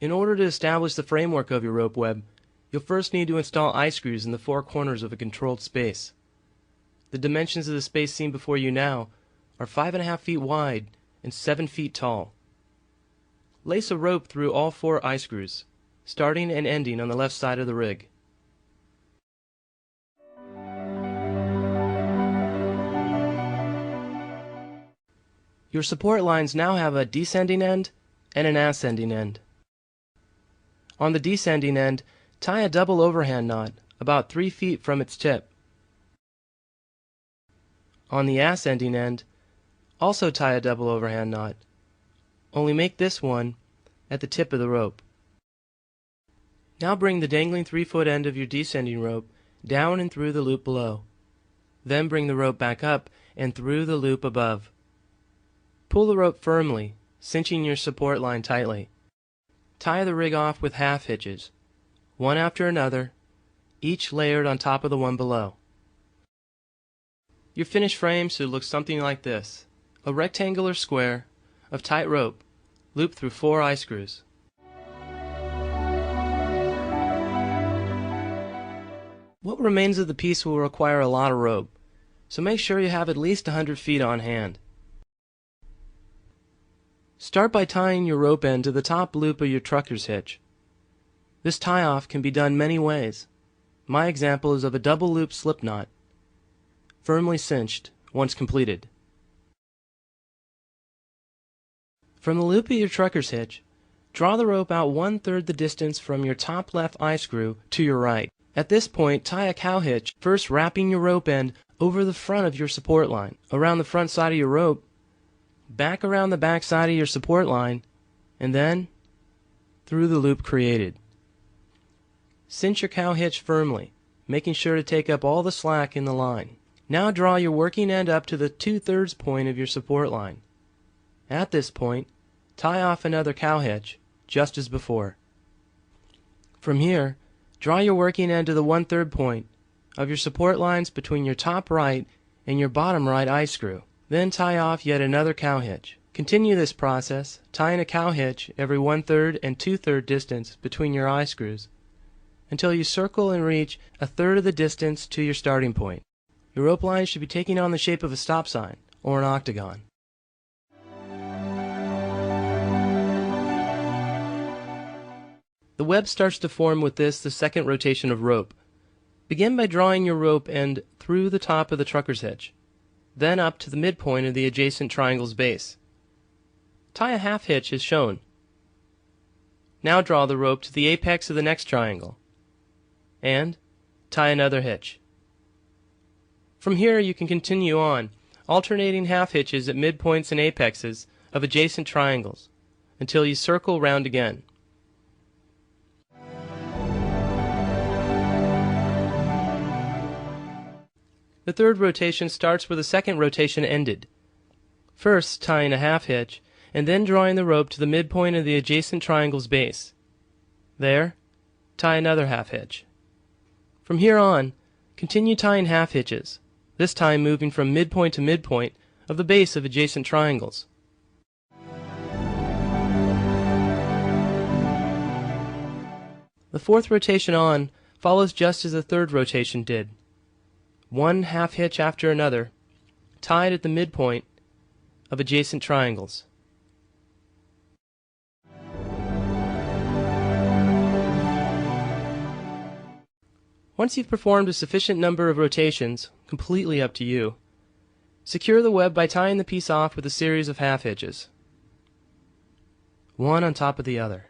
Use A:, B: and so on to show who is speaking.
A: In order to establish the framework of your rope web, you'll first need to install eye screws in the four corners of a controlled space. The dimensions of the space seen before you now are 5.5 feet wide and 7 feet tall. Lace a rope through all 4 eye screws, starting and ending on the left side of the rig. Your support lines now have a descending end and an ascending end. On the descending end, tie a double overhand knot about 3 feet from its tip. On the ascending end, also tie a double overhand knot, only make this one at the tip of the rope. Now bring the dangling 3-foot end of your descending rope down and through the loop below. Then bring the rope back up and through the loop above. Pull the rope firmly, cinching your support line tightly. Tie the rig off with half hitches, one after another, each layered on top of the one below. Your finished frame should look something like this: a rectangular square of tight rope looped through 4 eye screws. What remains of the piece will require a lot of rope, so make sure you have at least 100 feet on hand. Start by tying your rope end to the top loop of your trucker's hitch. This tie-off can be done many ways. My example is of a double loop slip knot, firmly cinched once completed. From the loop of your trucker's hitch, draw the rope out 1/3 the distance from your top left eye screw to your right. At this point, tie a cow hitch, first wrapping your rope end over the front of your support line, around the front side of your rope, back around the back side of your support line, and then through the loop created. Cinch your cow hitch firmly, making sure to take up all the slack in the line. Now draw your working end up to the 2/3 point of your support line. At this point, tie off another cow hitch, just as before. From here, draw your working end to the 1/3 point of your support lines between your top right and your bottom right eye screw. Then tie off yet another cow hitch. Continue this process, tying a cow hitch every 1/3 and 2/3 distance between your eye screws, until you circle and reach 1/3 of the distance to your starting point. Your rope line should be taking on the shape of a stop sign or an octagon. The web starts to form with this, the second rotation of rope. Begin by drawing your rope end through the top of the trucker's hitch, then up to the midpoint of the adjacent triangle's base. Tie a half hitch as shown. Now draw the rope to the apex of the next triangle, and tie another hitch. From here you can continue on, alternating half hitches at midpoints and apexes of adjacent triangles, until you circle round again. The third rotation starts where the second rotation ended, first tying a half hitch and then drawing the rope to the midpoint of the adjacent triangle's base. There, tie another half hitch. From here on, continue tying half hitches, this time moving from midpoint to midpoint of the base of adjacent triangles. The fourth rotation on follows just as the third rotation did. One half hitch after another, tied at the midpoint of adjacent triangles. Once you've performed a sufficient number of rotations, completely up to you, secure the web by tying the piece off with a series of half hitches, one on top of the other.